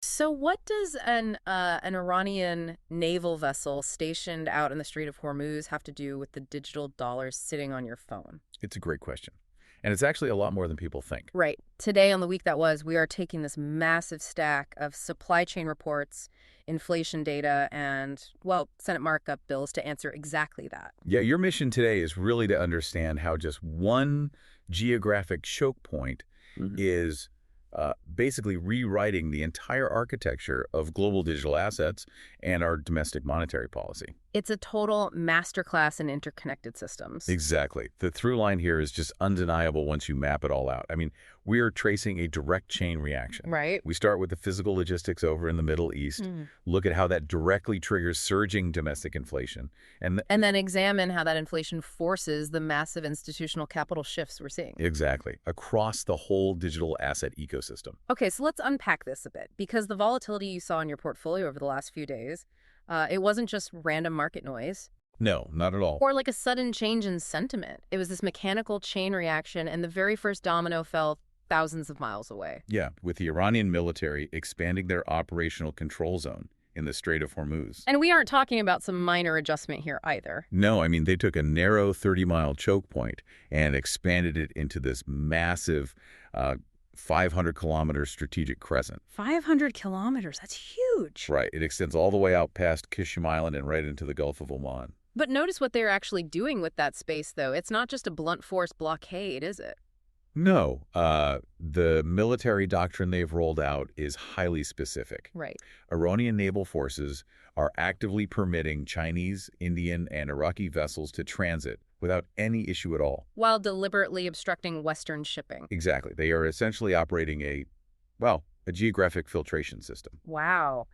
So what does an Iranian naval vessel stationed out in the Strait of Hormuz have to do with the digital dollars sitting on your phone? It's a great question. And it's actually a lot more than people think. Right. Today on the week that was, we are taking this massive stack of supply chain reports, inflation data, and, well, Senate markup bills to answer exactly that. Yeah, your mission today is really to understand how just one geographic choke point is basically rewriting the entire architecture of global digital assets and our domestic monetary policy. It's a total masterclass in interconnected systems. Exactly. The through line here is just undeniable once you map it all out. I mean, we are tracing a direct chain reaction. Right. We start with the physical logistics over in the Middle East, look at how that directly triggers surging domestic inflation, And then examine how that inflation forces the massive institutional capital shifts we're seeing. exactly, across the whole digital asset ecosystem. Okay, so let's unpack this a bit, because the volatility you saw in your portfolio over the last few days, it wasn't just random market noise No, not at all. or like a sudden change in sentiment. It was this mechanical chain reaction, and the very first domino fell thousands of miles away. Yeah, with the Iranian military expanding their operational control zone in the Strait of Hormuz. And we aren't talking about some minor adjustment here either. No, I mean, they took a narrow 30-mile choke point and expanded it into this massive 500-kilometer strategic crescent. 500 kilometers, that's huge. Right. It extends all the way out past Kishim Island and right into the Gulf of Oman. But notice what they're actually doing with that space, though. It's not just a blunt force blockade, is it? No, the military doctrine they've rolled out is highly specific. Right. Iranian naval forces are actively permitting Chinese, Indian, and Iraqi vessels to transit without any issue at all. While deliberately obstructing Western shipping. Exactly. They are essentially operating a geographic filtration system. Wow.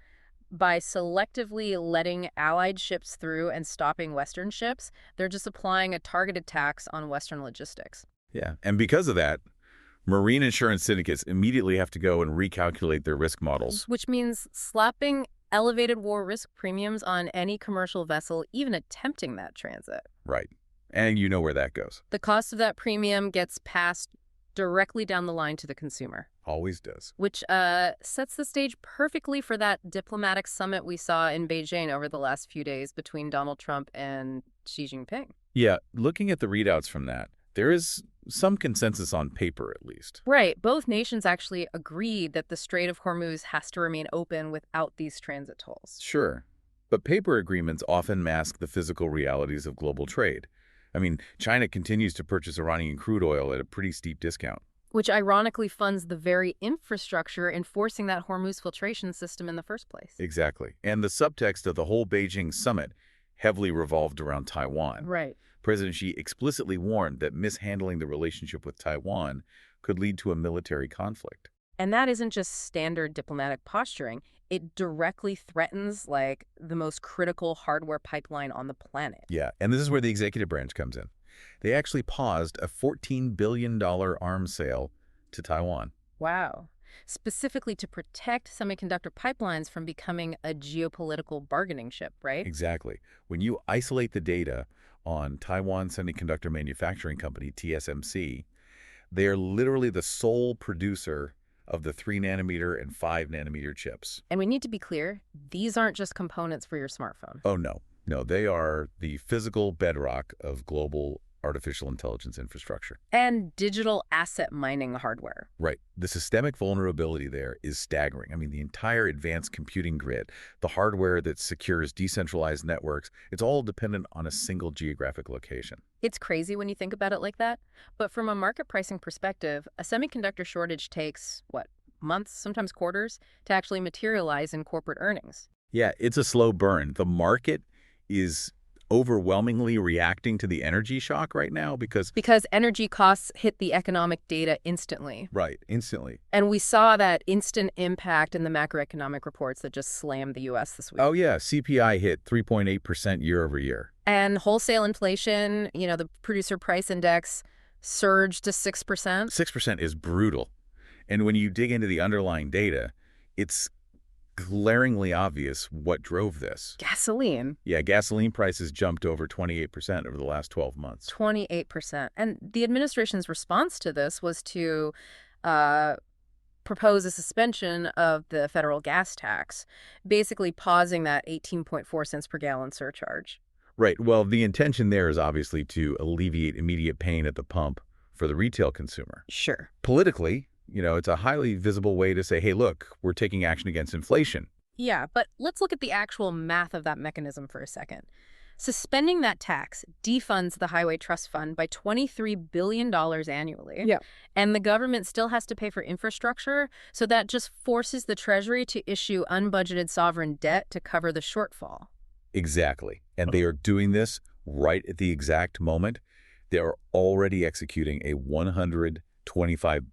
By selectively letting Allied ships through and stopping Western ships, they're just applying a targeted tax on Western logistics. Yeah. And because of that, marine insurance syndicates immediately have to go and recalculate their risk models. Which means slapping elevated war risk premiums on any commercial vessel even attempting that transit. Right. And you know where that goes. The cost of that premium gets passed directly down the line to the consumer. Always does. Which sets the stage perfectly for that diplomatic summit we saw in Beijing over the last few days between Donald Trump and Xi Jinping. Yeah, looking at the readouts from that, there is some consensus on paper, at least. Right. Both nations actually agreed that the Strait of Hormuz has to remain open without these transit tolls. Sure. But paper agreements often mask the physical realities of global trade. I mean, China continues to purchase Iranian crude oil at a pretty steep discount. Which ironically funds the very infrastructure enforcing that Hormuz filtration system in the first place. Exactly. And the subtext of the whole Beijing summit heavily revolved around Taiwan. Right. President Xi explicitly warned that mishandling the relationship with Taiwan could lead to a military conflict. And that isn't just standard diplomatic posturing. It directly threatens, like, the most critical hardware pipeline on the planet. Yeah, and this is where the executive branch comes in. They actually paused a $14 billion arms sale to Taiwan. Wow. Specifically to protect semiconductor pipelines from becoming a geopolitical bargaining chip, right? Exactly. When you isolate the data on Taiwan Semiconductor Manufacturing Company, TSMC, they are literally the sole producer of the 3-nanometer and 5-nanometer chips. And we need to be clear, these aren't just components for your smartphone. Oh, no. No, they are the physical bedrock of global artificial intelligence infrastructure. And digital asset mining hardware. Right. The systemic vulnerability there is staggering. I mean, the entire advanced computing grid, the hardware that secures decentralized networks, it's all dependent on a single geographic location. It's crazy when you think about it like that. But from a market pricing perspective, a semiconductor shortage takes, what, months, sometimes quarters, to actually materialize in corporate earnings. Yeah, it's a slow burn. The market is overwhelmingly reacting to the energy shock right now because energy costs hit the economic data instantly. Right, instantly. And we saw that instant impact in the macroeconomic reports that just slammed the U.S. this week. Oh, yeah. CPI hit 3.8% year over year. And wholesale inflation, the producer price index surged to 6%. 6% is brutal. And when you dig into the underlying data, it's glaringly obvious what drove this. Gasoline. Yeah, gasoline prices jumped over 28% over the last 12 months. 28%. And the administration's response to this was to propose a suspension of the federal gas tax, basically pausing that 18.4 cents per gallon surcharge. Right. Well, the intention there is obviously to alleviate immediate pain at the pump for the retail consumer. Sure. Politically, it's a highly visible way to say, hey, look, we're taking action against inflation. Yeah, but let's look at the actual math of that mechanism for a second. Suspending that tax defunds the Highway Trust Fund by $23 billion annually. Yeah. And the government still has to pay for infrastructure, so that just forces the Treasury to issue unbudgeted sovereign debt to cover the shortfall. Exactly. And they are doing this right at the exact moment. They are already executing a $125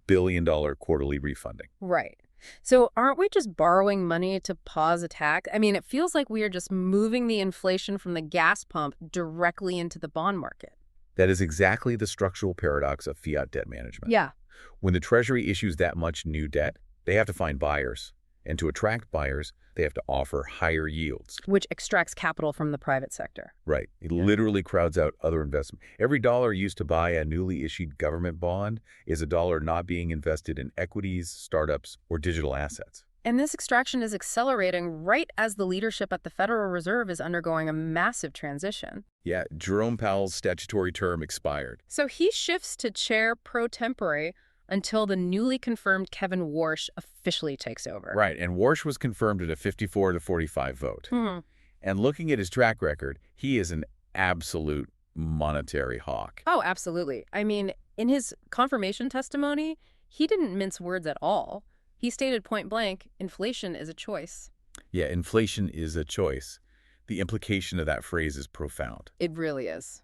billion quarterly refunding. Right. So aren't we just borrowing money to pause a tax? I mean, it feels like we are just moving the inflation from the gas pump directly into the bond market. That is exactly the structural paradox of fiat debt management. Yeah. When the Treasury issues that much new debt, they have to find buyers. And to attract buyers, they have to offer higher yields. Which extracts capital from the private sector. Right. It literally crowds out other investment. Every dollar used to buy a newly issued government bond is a dollar not being invested in equities, startups, or digital assets. And this extraction is accelerating right as the leadership at the Federal Reserve is undergoing a massive transition. Yeah, Jerome Powell's statutory term expired. So he shifts to chair pro tempore until the newly confirmed Kevin Warsh officially takes over. Right, and Warsh was confirmed in a 54-45 vote. And looking at his track record, he is an absolute monetary hawk. Oh, absolutely. I mean, in his confirmation testimony, he didn't mince words at all. He stated point blank, inflation is a choice. Yeah, inflation is a choice. The implication of that phrase is profound. It really is.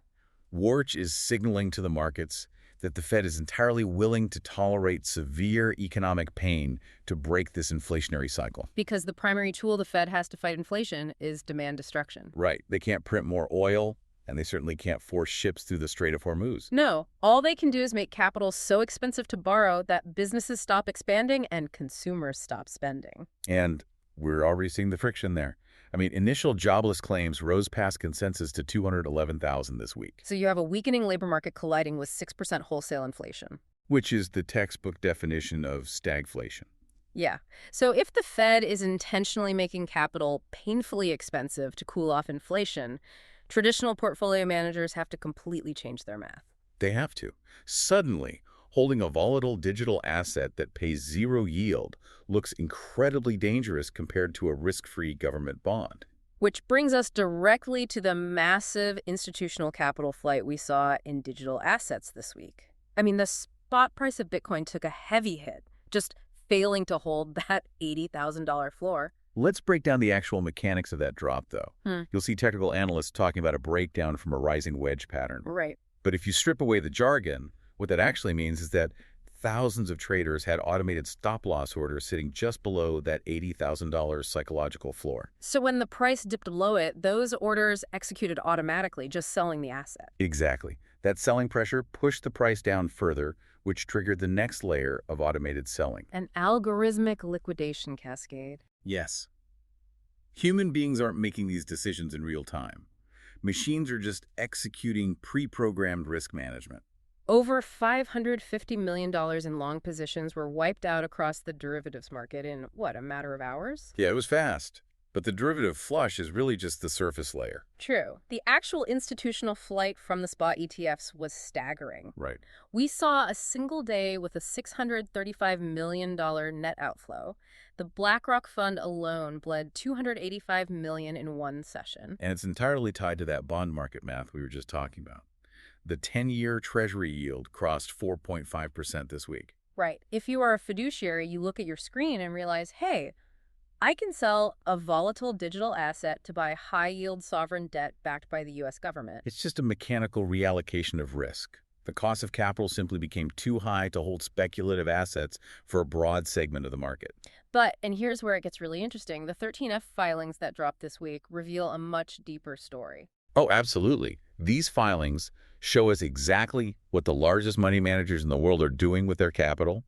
Warsh is signaling to the markets that the Fed is entirely willing to tolerate severe economic pain to break this inflationary cycle. Because the primary tool the Fed has to fight inflation is demand destruction. Right. They can't print more oil, and they certainly can't force ships through the Strait of Hormuz. No. All they can do is make capital so expensive to borrow that businesses stop expanding and consumers stop spending. And we're already seeing the friction there. I mean, initial jobless claims rose past consensus to 211,000 this week. So you have a weakening labor market colliding with 6% wholesale inflation. Which is the textbook definition of stagflation. Yeah. So if the Fed is intentionally making capital painfully expensive to cool off inflation, traditional portfolio managers have to completely change their math. They have to. Suddenly, holding a volatile digital asset that pays zero yield looks incredibly dangerous compared to a risk-free government bond. Which brings us directly to the massive institutional capital flight we saw in digital assets this week. I mean, the spot price of Bitcoin took a heavy hit, just failing to hold that $80,000 floor. Let's break down the actual mechanics of that drop, though. You'll see technical analysts talking about a breakdown from a rising wedge pattern. Right. But if you strip away the jargon, what that actually means is that thousands of traders had automated stop-loss orders sitting just below that $80,000 psychological floor. So when the price dipped below it, those orders executed automatically, just selling the asset. Exactly. That selling pressure pushed the price down further, which triggered the next layer of automated selling. An algorithmic liquidation cascade. Yes. Human beings aren't making these decisions in real time. Machines are just executing pre-programmed risk management. Over $550 million in long positions were wiped out across the derivatives market in, what, a matter of hours? Yeah, it was fast. But the derivative flush is really just the surface layer. True. The actual institutional flight from the spot ETFs was staggering. Right. We saw a single day with a $635 million net outflow. The BlackRock fund alone bled $285 million in one session. And it's entirely tied to that bond market math we were just talking about. The 10-year Treasury yield crossed 4.5% this week. Right. If you are a fiduciary, you look at your screen and realize, hey, I can sell a volatile digital asset to buy high-yield sovereign debt backed by the U.S. government. It's just a mechanical reallocation of risk. The cost of capital simply became too high to hold speculative assets for a broad segment of the market. But, and here's where it gets really interesting, the 13F filings that dropped this week reveal a much deeper story. Oh, absolutely. These filings show us exactly what the largest money managers in the world are doing with their capital.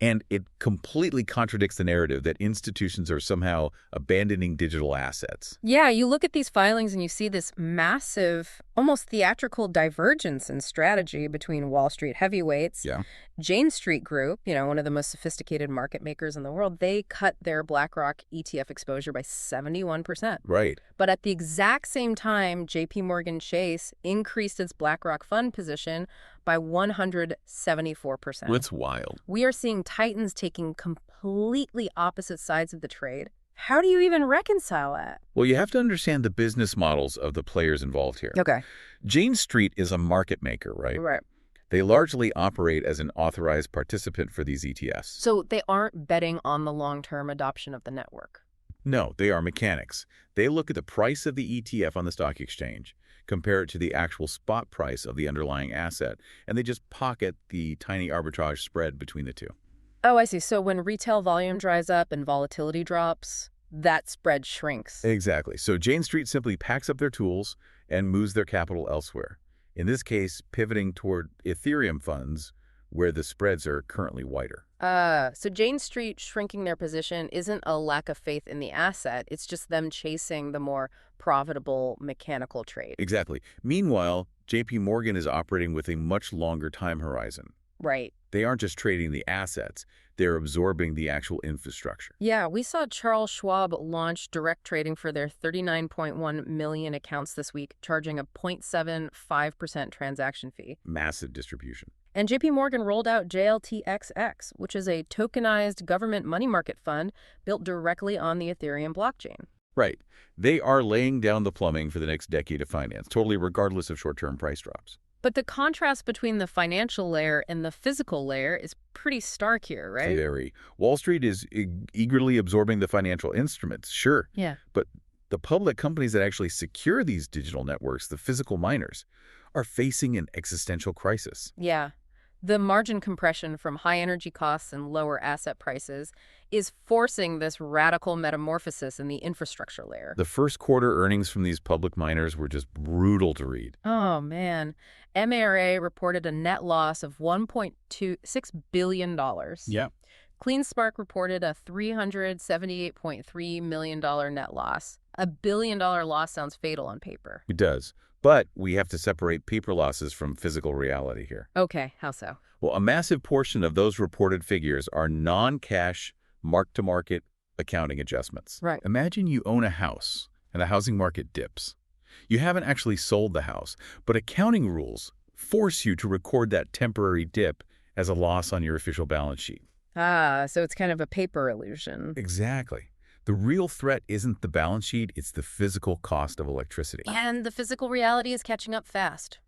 And it completely contradicts the narrative that institutions are somehow abandoning digital assets. Yeah, you look at these filings and you see this massive, almost theatrical divergence in strategy between Wall Street heavyweights. Yeah. Jane Street Group, one of the most sophisticated market makers in the world, they cut their BlackRock ETF exposure by 71%. Right. But at the exact same time, JP Morgan Chase increased its BlackRock fund position by 174%. That's wild. We are seeing titans taking completely opposite sides of the trade. How do you even reconcile that? Well, you have to understand the business models of the players involved here. Okay. Jane Street is a market maker, right? Right. They largely operate as an authorized participant for these ETFs. So they aren't betting on the long-term adoption of the network. No, they are mechanics. They look at the price of the ETF on the stock exchange, compare it to the actual spot price of the underlying asset, and they just pocket the tiny arbitrage spread between the two. Oh, I see. So when retail volume dries up and volatility drops, that spread shrinks. Exactly. So Jane Street simply packs up their tools and moves their capital elsewhere. In this case, pivoting toward Ethereum funds, where the spreads are currently wider. So Jane Street shrinking their position isn't a lack of faith in the asset. It's just them chasing the more profitable mechanical trade. Exactly. Meanwhile, JP Morgan is operating with a much longer time horizon. Right. They aren't just trading the assets, they're absorbing the actual infrastructure. Yeah, we saw Charles Schwab launch direct trading for their 39.1 million accounts this week, charging a 0.75% transaction fee. Massive distribution. And JP Morgan rolled out JLTXX, which is a tokenized government money market fund built directly on the Ethereum blockchain. Right. They are laying down the plumbing for the next decade of finance, totally regardless of short-term price drops. But the contrast between the financial layer and the physical layer is pretty stark here, right? Very. Wall Street is eagerly absorbing the financial instruments, sure. Yeah. But the public companies that actually secure these digital networks, the physical miners, are facing an existential crisis. Yeah. The margin compression from high energy costs and lower asset prices is forcing this radical metamorphosis in the infrastructure layer. The first quarter earnings from these public miners were just brutal to read. Oh, man. MARA reported a net loss of $1.26 billion. Yeah. CleanSpark reported a $378.3 million net loss. A billion-dollar loss sounds fatal on paper. It does. But we have to separate paper losses from physical reality here. Okay, how so? Well, a massive portion of those reported figures are non-cash, mark-to-market accounting adjustments. Right. Imagine you own a house and the housing market dips. You haven't actually sold the house, but accounting rules force you to record that temporary dip as a loss on your official balance sheet. Ah, so it's kind of a paper illusion. Exactly. The real threat isn't the balance sheet, it's the physical cost of electricity. And the physical reality is catching up fast.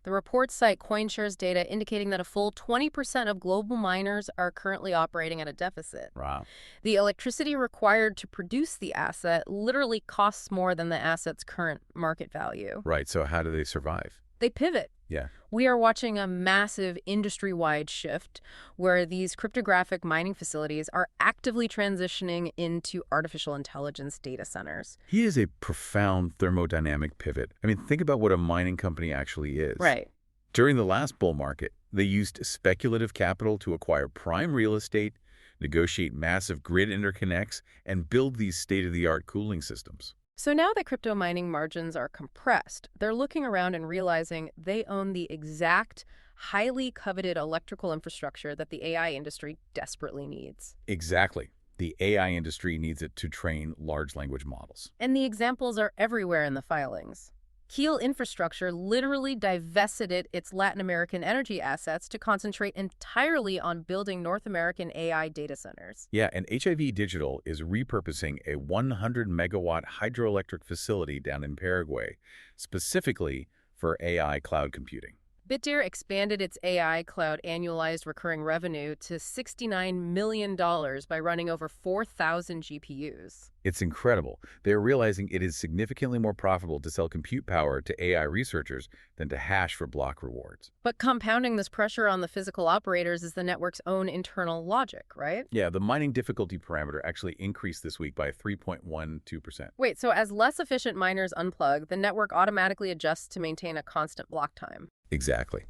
The reports cite CoinShares data indicating that a full 20% of global miners are currently operating at a deficit. Wow. The electricity required to produce the asset literally costs more than the asset's current market value. Right, so how do they survive? They pivot. Yeah. We are watching a massive industry-wide shift where these cryptographic mining facilities are actively transitioning into artificial intelligence data centers. He is a profound thermodynamic pivot. I mean, think about what a mining company actually is. Right. During the last bull market, they used speculative capital to acquire prime real estate, negotiate massive grid interconnects, and build these state-of-the-art cooling systems. So now that crypto mining margins are compressed, they're looking around and realizing they own the exact, highly coveted electrical infrastructure that the AI industry desperately needs. Exactly. The AI industry needs it to train large language models. And the examples are everywhere in the filings. Keel Infrastructure literally divested its Latin American energy assets to concentrate entirely on building North American AI data centers. Yeah, and HIV Digital is repurposing a 100-megawatt hydroelectric facility down in Paraguay, specifically for AI cloud computing. Bitdeer expanded its AI cloud annualized recurring revenue to $69 million by running over 4,000 GPUs. It's incredible. They're realizing it is significantly more profitable to sell compute power to AI researchers than to hash for block rewards. But compounding this pressure on the physical operators is the network's own internal logic, right? Yeah, the mining difficulty parameter actually increased this week by 3.12%. Wait, so as less efficient miners unplug, the network automatically adjusts to maintain a constant block time. Exactly.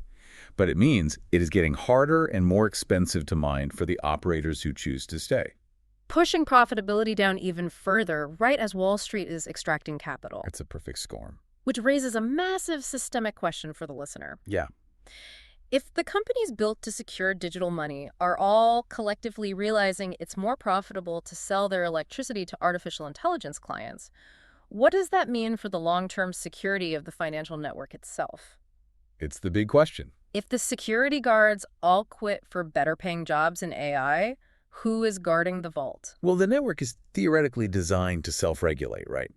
But it means it is getting harder and more expensive to mine for the operators who choose to stay. Pushing profitability down even further right as Wall Street is extracting capital. It's a perfect storm. Which raises a massive systemic question for the listener. Yeah. If the companies built to secure digital money are all collectively realizing it's more profitable to sell their electricity to artificial intelligence clients, what does that mean for the long-term security of the financial network itself? It's the big question. If the security guards all quit for better-paying jobs in AI, who is guarding the vault? Well, the network is theoretically designed to self-regulate, right?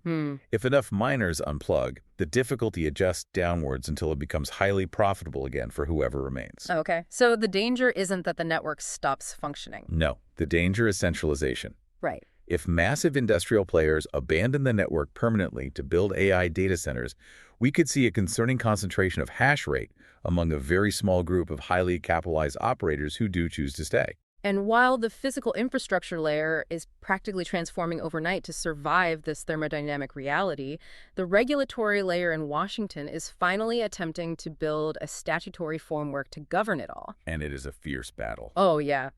If enough miners unplug, the difficulty adjusts downwards until it becomes highly profitable again for whoever remains. Okay, so the danger isn't that the network stops functioning. No, the danger is centralization. Right. If massive industrial players abandon the network permanently to build AI data centers, we could see a concerning concentration of hash rate among a very small group of highly capitalized operators who do choose to stay. And while the physical infrastructure layer is practically transforming overnight to survive this thermodynamic reality, the regulatory layer in Washington is finally attempting to build a statutory framework to govern it all. And it is a fierce battle. Oh, yeah.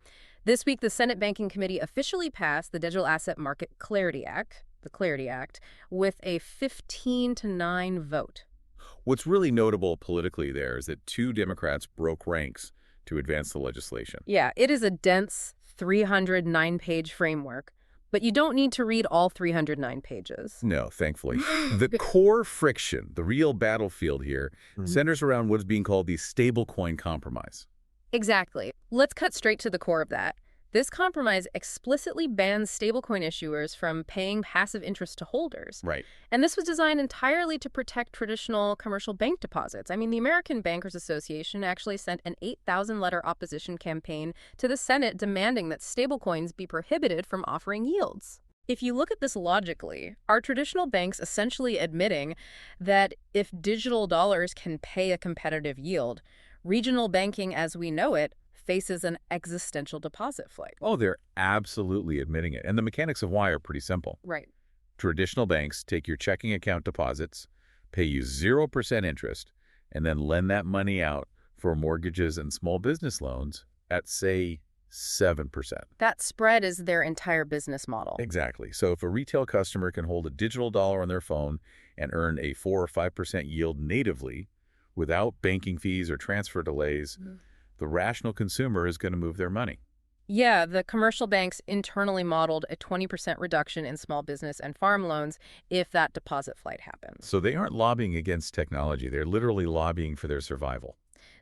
This week, the Senate Banking Committee officially passed the Digital Asset Market Clarity Act, with a 15-9 vote. What's really notable politically there is that 2 Democrats broke ranks to advance the legislation. Yeah, it is a dense 309-page framework, but you don't need to read all 309 pages. No, thankfully. The core friction, the real battlefield here, centers around what's being called the stablecoin compromise. Exactly. Let's cut straight to the core of that. This compromise explicitly bans stablecoin issuers from paying passive interest to holders. Right. And this was designed entirely to protect traditional commercial bank deposits. I mean, the American Bankers Association actually sent an 8,000-letter opposition campaign to the Senate demanding that stablecoins be prohibited from offering yields. If you look at this logically, are traditional banks essentially admitting that if digital dollars can pay a competitive yield, regional banking as we know it faces an existential deposit flight? Oh, they're absolutely admitting it. And the mechanics of why are pretty simple. Right. Traditional banks take your checking account deposits, pay you 0% interest, and then lend that money out for mortgages and small business loans at, say, 7%. That spread is their entire business model. Exactly. So if a retail customer can hold a digital dollar on their phone and earn a 4 or 5% yield natively without banking fees or transfer delays, the rational consumer is going to move their money. Yeah, the commercial banks internally modeled a 20% reduction in small business and farm loans if that deposit flight happens. So they aren't lobbying against technology. They're literally lobbying for their survival.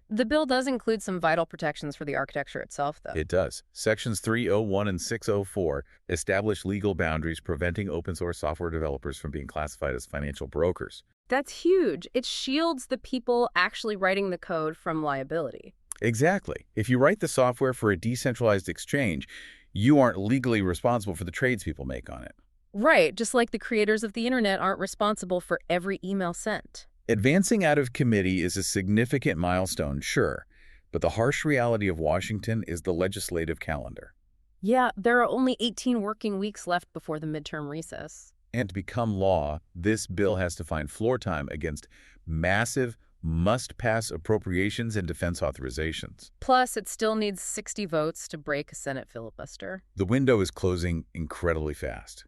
The bill does include some vital protections for the architecture itself, though. It does. Sections 301 and 604 establish legal boundaries preventing open-source software developers from being classified as financial brokers. That's huge. It shields the people actually writing the code from liability. Exactly. If you write the software for a decentralized exchange, you aren't legally responsible for the trades people make on it. Right, just like the creators of the internet aren't responsible for every email sent. Advancing out of committee is a significant milestone, sure, but the harsh reality of Washington is the legislative calendar. Yeah, there are only 18 working weeks left before the midterm recess. And to become law, this bill has to find floor time against massive, must-pass appropriations and defense authorizations. Plus, it still needs 60 votes to break a Senate filibuster. The window is closing incredibly fast.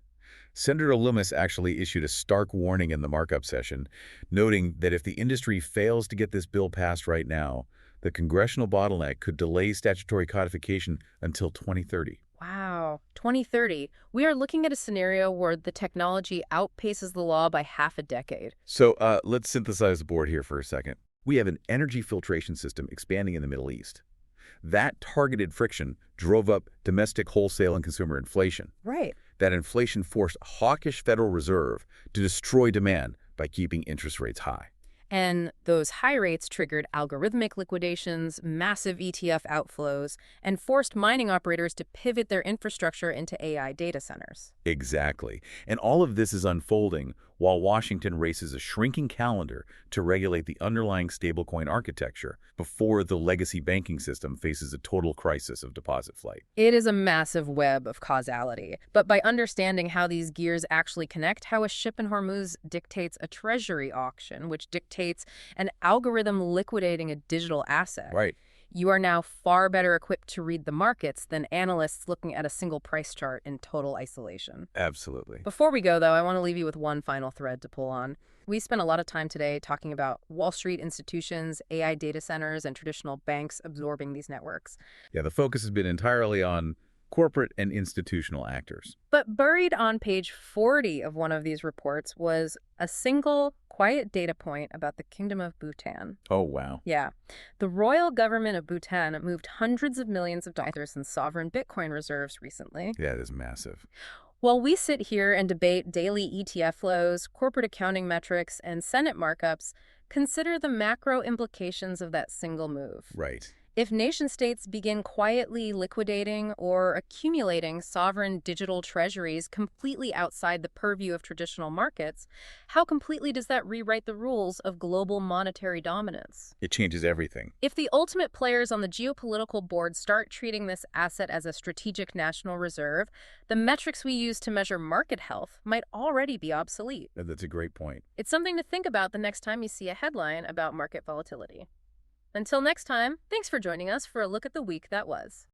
Senator Loomis actually issued a stark warning in the markup session, noting that if the industry fails to get this bill passed right now, the congressional bottleneck could delay statutory codification until 2030. Wow, 2030. We are looking at a scenario where the technology outpaces the law by half a decade. So let's synthesize the board here for a second. We have an energy filtration system expanding in the Middle East. That targeted friction drove up domestic wholesale and consumer inflation. Right. That inflation forced a hawkish Federal Reserve to destroy demand by keeping interest rates high. And those high rates triggered algorithmic liquidations, massive ETF outflows, and forced mining operators to pivot their infrastructure into AI data centers. Exactly. And all of this is unfolding while Washington races a shrinking calendar to regulate the underlying stablecoin architecture before the legacy banking system faces a total crisis of deposit flight. It is a massive web of causality. But by understanding how these gears actually connect, how a ship in Hormuz dictates a treasury auction, which dictates an algorithm liquidating a digital asset, Right. you are now far better equipped to read the markets than analysts looking at a single price chart in total isolation. Absolutely. Before we go, though, I want to leave you with one final thread to pull on. We spent a lot of time today talking about Wall Street institutions, AI data centers, and traditional banks absorbing these networks. Yeah, the focus has been entirely on corporate and institutional actors. But buried on page 40 of one of these reports was a single, quiet data point about the Kingdom of Bhutan. Oh, wow. Yeah. The royal government of Bhutan moved hundreds of millions of dollars in sovereign Bitcoin reserves recently. Yeah, it is massive. While we sit here and debate daily ETF flows, corporate accounting metrics, and Senate markups, consider the macro implications of that single move. Right. If nation-states begin quietly liquidating or accumulating sovereign digital treasuries completely outside the purview of traditional markets, how completely does that rewrite the rules of global monetary dominance? It changes everything. If the ultimate players on the geopolitical board start treating this asset as a strategic national reserve, the metrics we use to measure market health might already be obsolete. That's a great point. It's something to think about the next time you see a headline about market volatility. Until next time, thanks for joining us for a look at the week that was.